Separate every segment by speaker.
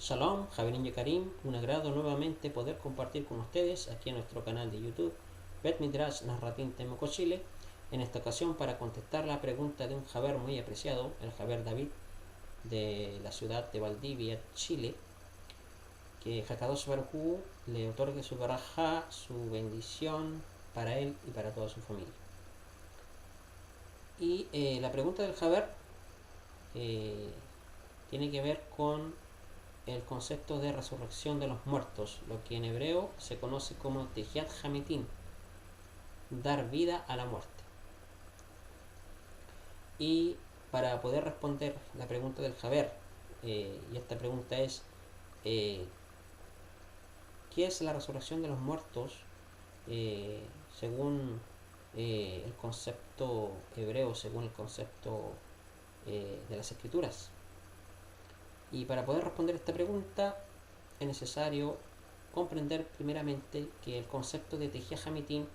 Speaker 1: Shalom, Javelin Karim, un agrado nuevamente poder compartir con ustedes aquí en nuestro canal de YouTube Bet Midrash Narratín Temuco Chile, en esta ocasión para contestar la pregunta de un Javer muy apreciado, el Javer David de la ciudad de Valdivia, Chile, que Hakadosh Baruj Hu le otorgue su barajá, su bendición para él y para toda su familia. Y la pregunta del Javer tiene que ver con el concepto de resurrección de los muertos, lo que en hebreo se conoce como Tehiat Hamitin, dar vida a la muerte. Y para poder responder la pregunta del Javer, y esta pregunta es ¿qué es la resurrección de los muertos según el concepto hebreo, según el concepto de las escrituras? Y para poder responder esta pregunta es necesario comprender primeramente que el concepto de Tehiat Hamitin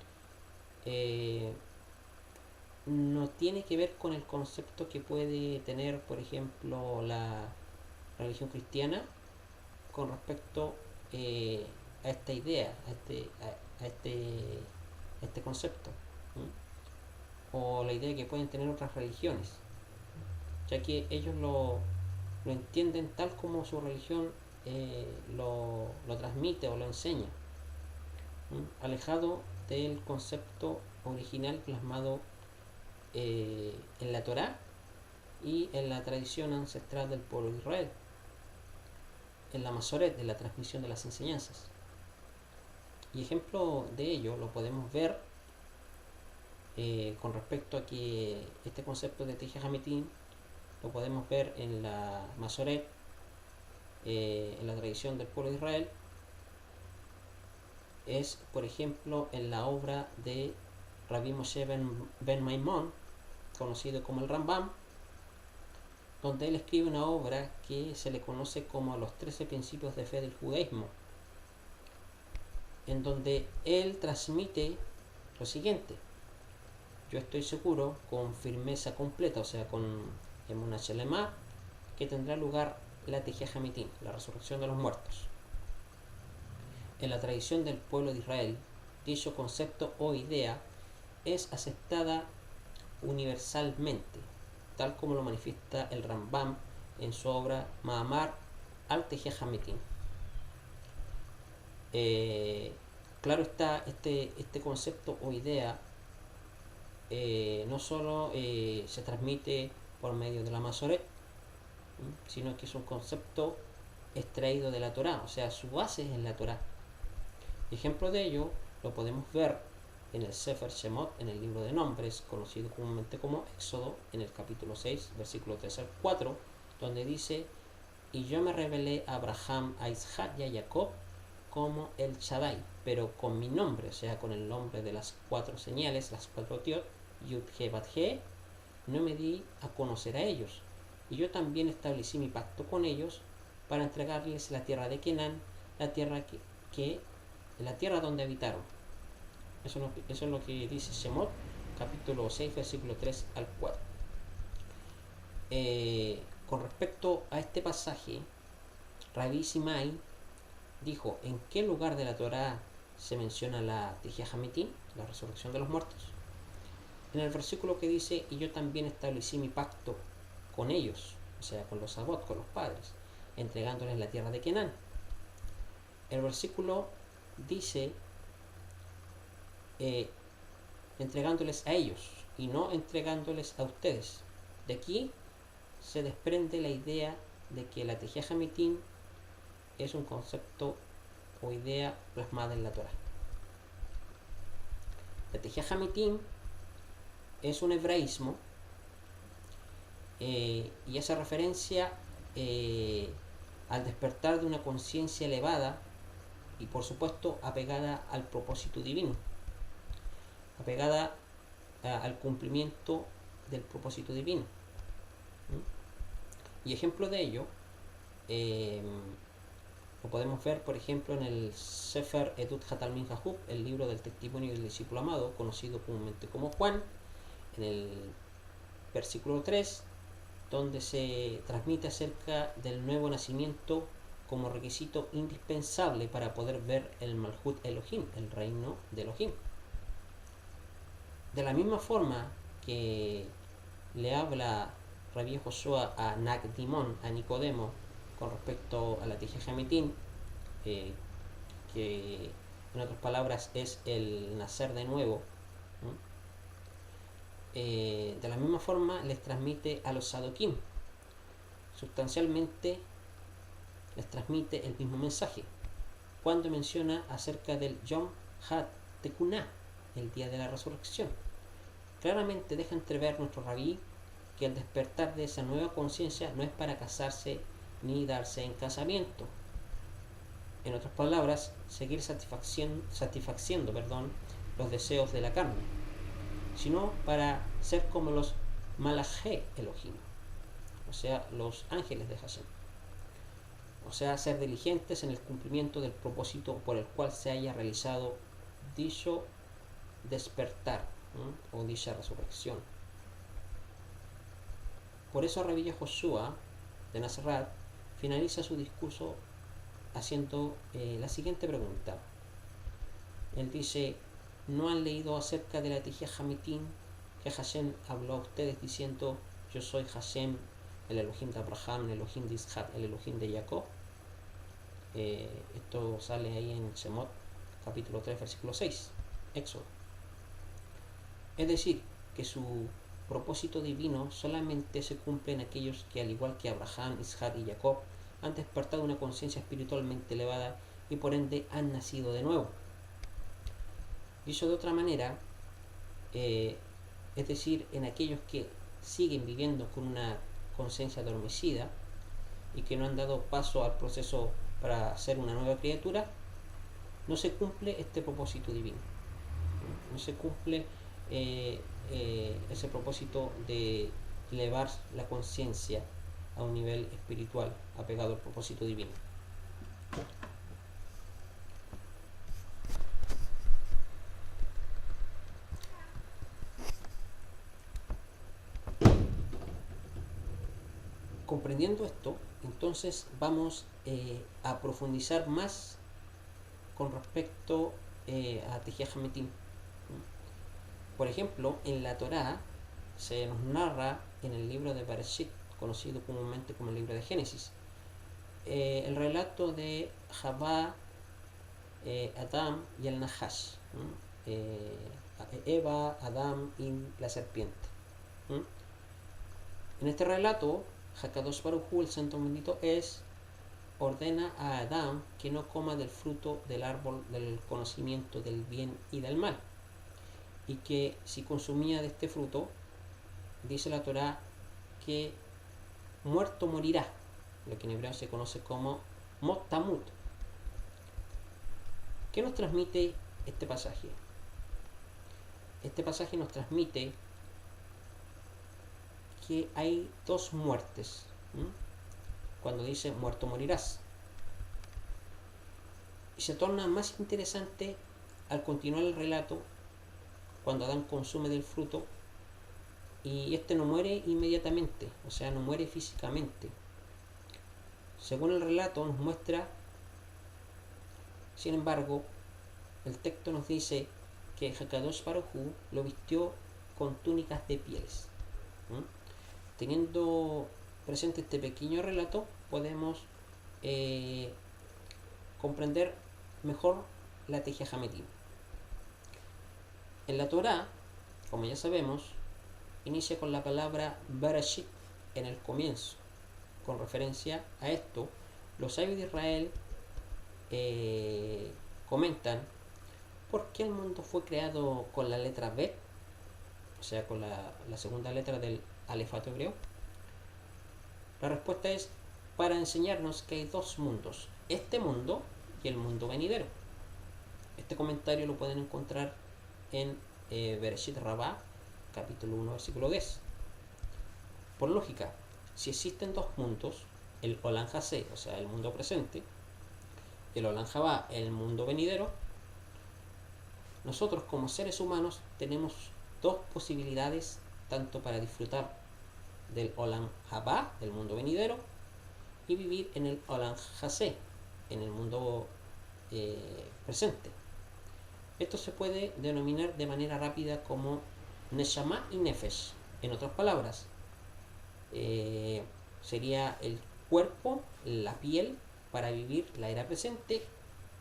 Speaker 1: no tiene que ver con el concepto que puede tener, por ejemplo, la religión cristiana con respecto a esta idea, a este concepto, ¿sí? O la idea que pueden tener otras religiones, ya que ellos lo entienden tal como su religión lo transmite o lo enseña, ¿sí? Alejado del concepto original plasmado en la Torá y en la tradición ancestral del pueblo de Israel, en la Masoret, de la transmisión de las enseñanzas. Y ejemplo de ello lo podemos ver con respecto a que este concepto de Tehiat Hamitin lo podemos ver en la Masoret, en la tradición del pueblo de Israel, es por ejemplo en la obra de Rabbi Moshe ben Maimón, conocido como el Rambam, donde él escribe una obra que se le conoce como los 13 principios de fe del judaísmo, en donde él transmite lo siguiente: yo estoy seguro con firmeza completa, o sea, con Emunah Shelema, que tendrá lugar la Tehiat Hamitin, la resurrección de los muertos. En la tradición del pueblo de Israel, dicho concepto o idea es aceptada universalmente, tal como lo manifiesta el Rambam en su obra Ma'amar al Tehiat Hamitin. Claro está, este concepto o idea no solo se transmite por medio de la Masoret, sino que es un concepto extraído de la Torá, o sea, su base es en la Torá. Ejemplo de ello lo podemos ver en el Sefer Shemot, en el libro de nombres, conocido comúnmente como Éxodo, en el capítulo 6, versículo 3 al 4, donde dice: y yo me revelé a Abraham, a Isaac y a Jacob como el Shaddai, pero con mi nombre, o sea, con el nombre de las 4 señales, las 4 tiot, Yud He Bat He, no me di a conocer a ellos. Y yo también establecí mi pacto con ellos para entregarles la tierra de Kenan, la tierra la tierra donde habitaron. Eso es lo que dice Shemot, capítulo 6, versículo 3 al 4. Con respecto a este pasaje, Rabbi Simai dijo: ¿en qué lugar de la Torá se menciona la Tehiat Hamitin, la resurrección de los muertos? En el versículo que dice: y yo también establecí mi pacto con ellos, o sea, con los Abot, con los padres, entregándoles la tierra de Kenan. El versículo dice entregándoles a ellos y no entregándoles a ustedes. De aquí se desprende la idea de que la Tehiat Hamitin es un concepto o idea plasmada en la Torah. La Tehiat Hamitin es un hebraísmo y hace referencia al despertar de una conciencia elevada y por supuesto apegada al propósito divino, apegada al cumplimiento del propósito divino. Y ejemplo de ello lo podemos ver, por ejemplo, en el Sefer Edut Hatalmin Jahub, el libro del testimonio del discípulo amado, conocido comúnmente como Juan, en el versículo 3, donde se transmite acerca del nuevo nacimiento como requisito indispensable para poder ver el Malhut Elohim, el reino de Elohim. De la misma forma que le habla Rabbi Joshua a Nagdimón, a Nicodemo, con respecto a la Tijejamitín, que en otras palabras es el nacer de nuevo, de la misma forma les transmite a los Sadokim. Sustancialmente les transmite el mismo mensaje cuando menciona acerca del Yom HaTekuná, el día de la resurrección. Claramente deja entrever nuestro rabí que el despertar de esa nueva conciencia no es para casarse ni darse en casamiento. En otras palabras, seguir satisfaciendo los deseos de la carne, sino para ser como los Malaché Elohim, o sea, los ángeles de Hashem. O sea, ser diligentes en el cumplimiento del propósito por el cual se haya realizado dicho despertar, o dicha resurrección. Por eso Rabbi Joshua de Nazaret finaliza su discurso haciendo la siguiente pregunta. Él dice: ¿no han leído acerca de la Tijia Hamitín que Hashem habló a ustedes diciendo: yo soy Hashem, el Elohim de Abraham, el Elohim de Isaac, el Elohim de Jacob? Esto sale ahí en Shemot, capítulo 3, versículo 6, Éxodo. Es decir, que su propósito divino solamente se cumple en aquellos que, al igual que Abraham, Isaac y Jacob, han despertado una conciencia espiritualmente elevada y por ende han nacido de nuevo. Dicho de otra manera, es decir, en aquellos que siguen viviendo con una conciencia adormecida y que no han dado paso al proceso para ser una nueva criatura, no se cumple este propósito divino. No se cumple ese propósito de elevar la conciencia a un nivel espiritual apegado al propósito divino. Comprendiendo esto, entonces vamos a profundizar más con respecto a Tejía Hametim. Por ejemplo, en la Torá se nos narra en el libro de Bereshit, conocido comúnmente como el libro de Génesis, el relato de Javá, Adán y el Nahash, Eva, Adán y la serpiente. En este relato, Hakadosh Baruj Hu, el Santo Bendito ordena a Adán que no coma del fruto del árbol del conocimiento del bien y del mal, y que si consumía de este fruto, dice la Torá, que muerto morirá, lo que en hebreo se conoce como Mot Tamut. ¿Qué nos transmite este pasaje? Este pasaje nos transmite que hay dos muertes, cuando dice muerto morirás. Y se torna más interesante al continuar el relato cuando Adán consume del fruto y este no muere inmediatamente, o sea, no muere físicamente. Según el relato nos muestra, sin embargo, el texto nos dice que Hakadosh Baruj Hu lo vistió con túnicas de pieles. Teniendo presente este pequeño relato, podemos comprender mejor la Tejía Hametim. En la Torá, como ya sabemos, inicia con la palabra Bereshit en el comienzo. Con referencia a esto, los sabios de Israel comentan por qué el mundo fue creado con la letra Bet, o sea, con la segunda letra del alefato hebreo. La respuesta es para enseñarnos que hay dos mundos, este mundo y el mundo venidero. Este comentario lo pueden encontrar en Bereshit Rabá, capítulo 1, versículo 10. Por lógica, si existen dos mundos, el Olam Hasé, o sea, el mundo presente, y el Olam Habá, el mundo venidero, nosotros como seres humanos tenemos dos posibilidades tanto para disfrutar del Olam Habá, del mundo venidero, y vivir en el Olam Hasé, en el mundo presente. Esto se puede denominar de manera rápida como Neshama y Nefesh. En otras palabras, sería el cuerpo, la piel, para vivir la era presente,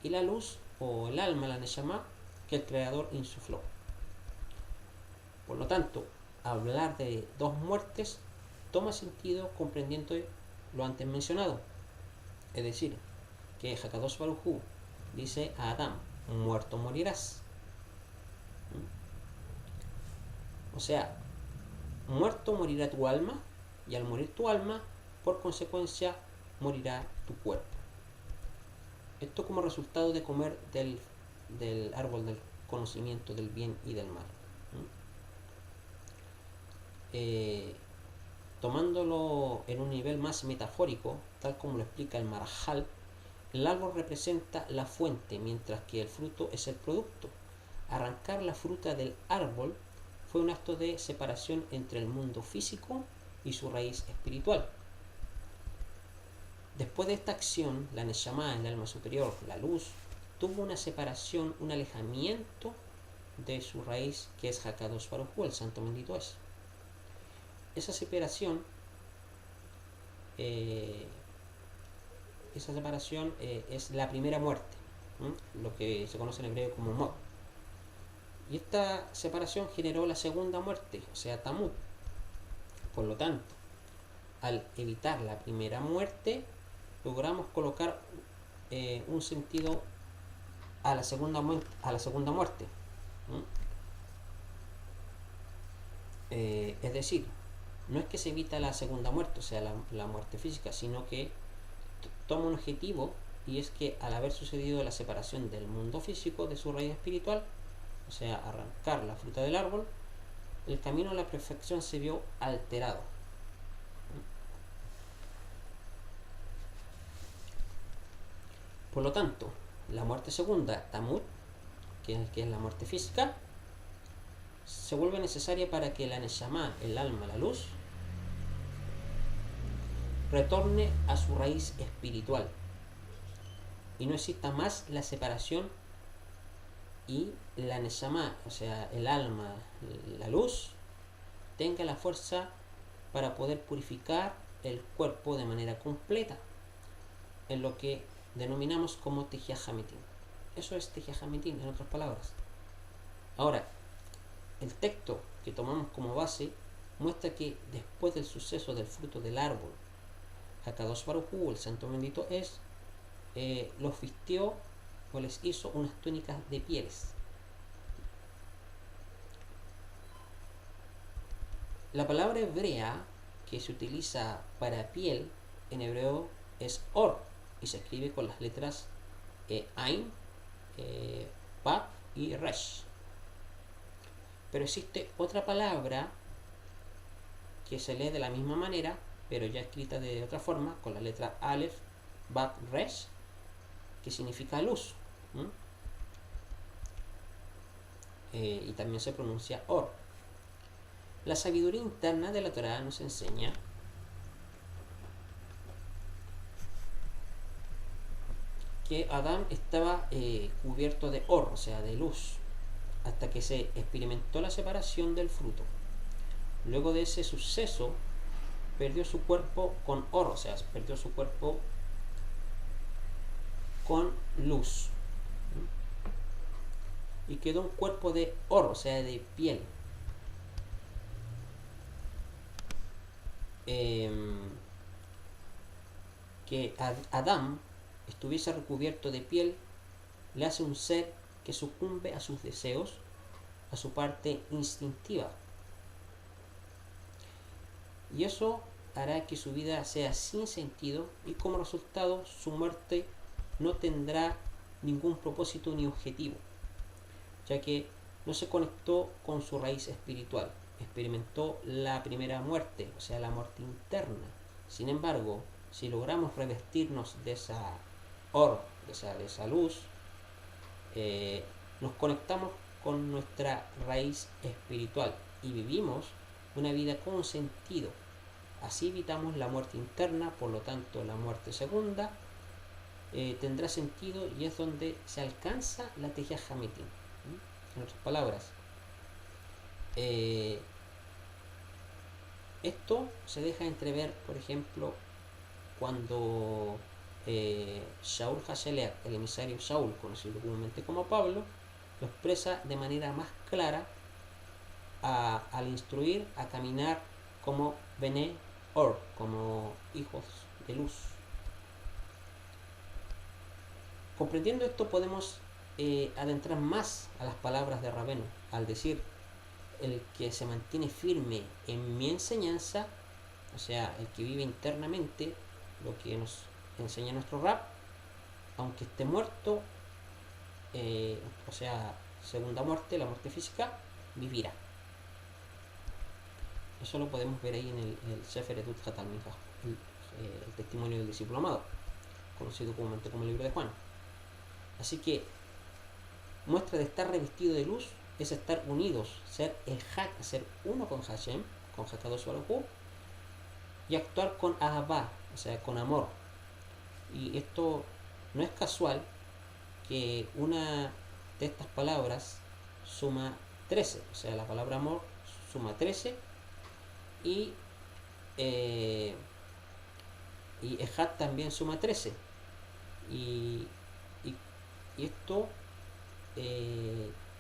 Speaker 1: y la luz o el alma, la Neshama, que el Creador insufló. Por lo tanto, hablar de dos muertes toma sentido comprendiendo lo antes mencionado. Es decir, que Hakadosh Baruj Hu dice a Adán: muerto morirás. O sea, muerto morirá tu alma, y al morir tu alma, por consecuencia, morirá tu cuerpo. Esto como resultado de comer del árbol del conocimiento del bien y del mal. Tomándolo en un nivel más metafórico, tal como lo explica el Marajal, el árbol representa la fuente, mientras que el fruto es el producto. Arrancar la fruta del árbol fue un acto de separación entre el mundo físico y su raíz espiritual. Después de esta acción, la Neshama, el alma superior, la luz, tuvo una separación, un alejamiento de su raíz, que es Hakadosh Baruj Hu, el santo bendito es. Esa separación es la primera muerte, lo que se conoce en hebreo como Mot. Y esta separación generó la segunda muerte, o sea, Tamut. Por lo tanto, al evitar la primera muerte, logramos colocar un sentido a la segunda muerte. Es decir, no es que se evita la segunda muerte, o sea, la muerte física, sino que toma un objetivo, y es que al haber sucedido la separación del mundo físico de su raíz espiritual, o sea, arrancar la fruta del árbol, el camino a la perfección se vio alterado. Por lo tanto, la muerte segunda, Tamut, que es la muerte física, se vuelve necesaria para que la Neshama, el alma, la luz, retorne a su raíz espiritual y no exista más la separación, y la Neshama, o sea, el alma, la luz, tenga la fuerza para poder purificar el cuerpo de manera completa, en lo que denominamos como Tejiah Hamitim. Eso es Tejiah Hamitim, en otras palabras. Ahora, el texto que tomamos como base muestra que después del suceso del fruto del árbol, Hakadosh Baruj Hu, el santo bendito es, los vistió o les hizo unas túnicas de pieles. La palabra hebrea que se utiliza para piel en hebreo es or, y se escribe con las letras Ain, Pat y Resh. Pero existe otra palabra que se lee de la misma manera, pero ya escrita de otra forma, con la letra Aleph, Bat, Resh, que significa luz. Y también se pronuncia Or. La sabiduría interna de la Torá nos enseña que Adán estaba cubierto de Or, o sea, de luz, hasta que se experimentó la separación del fruto. Luego de ese suceso, perdió su cuerpo con Or, o sea, perdió su cuerpo con luz, y quedó un cuerpo de Or, o sea, de piel. Que Adán estuviese recubierto de piel le hace un ser que sucumbe a sus deseos, a su parte instintiva, y eso hará que su vida sea sin sentido, y como resultado su muerte no tendrá ningún propósito ni objetivo, ya que no se conectó con su raíz espiritual, experimentó la primera muerte, o sea, la muerte interna. Sin embargo, si logramos revestirnos de esa or, de esa luz, nos conectamos con nuestra raíz espiritual y vivimos una vida con sentido, así evitamos la muerte interna, por lo tanto la muerte segunda tendrá sentido y es donde se alcanza la Tejiat Hamitim. En otras palabras, esto se deja entrever, por ejemplo, cuando Shaul Hasheleach, el emisario Shaul, conocido comúnmente como Pablo, lo expresa de manera más clara al instruir a caminar como Bene Or, como hijos de luz. Comprendiendo esto podemos adentrar más a las palabras de Rabenu al decir: el que se mantiene firme en mi enseñanza, o sea, el que vive internamente lo que nos enseña nuestro rap, aunque esté muerto, o sea, segunda muerte, la muerte física, vivirá. Eso lo podemos ver ahí en el Sefer Edut Hatalmiha, el testimonio del discípulo amado, conocido comúnmente como el libro de Juan. Así que muestra de estar revestido de luz es estar unidos, ser ejad, ser uno con Hashem, con Hakadosh Baruj Hu, y actuar con ahavá, o sea, con amor. Y esto no es casual que una de estas palabras suma 13, o sea, la palabra amor suma 13 y ejad también suma 13. Y, y, y esto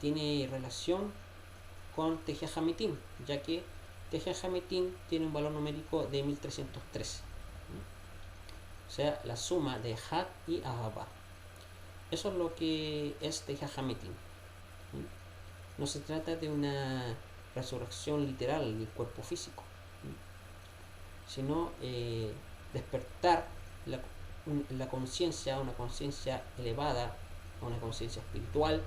Speaker 1: tiene relación con Tejiat Hamitim, ya que Tejiat Hamitim tiene un valor numérico de 1313. O sea, la suma de Had y Ahava. Eso es lo que es Tejiat Hamitim. No se trata de una resurrección literal del cuerpo físico, sino despertar la conciencia, una conciencia elevada, una conciencia espiritual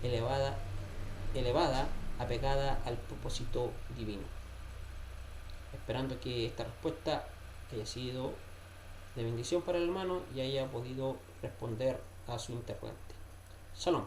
Speaker 1: elevada, apegada al propósito divino. Esperando que esta respuesta haya sido de bendición para el hermano y haya podido responder a su interrogante. Shalom.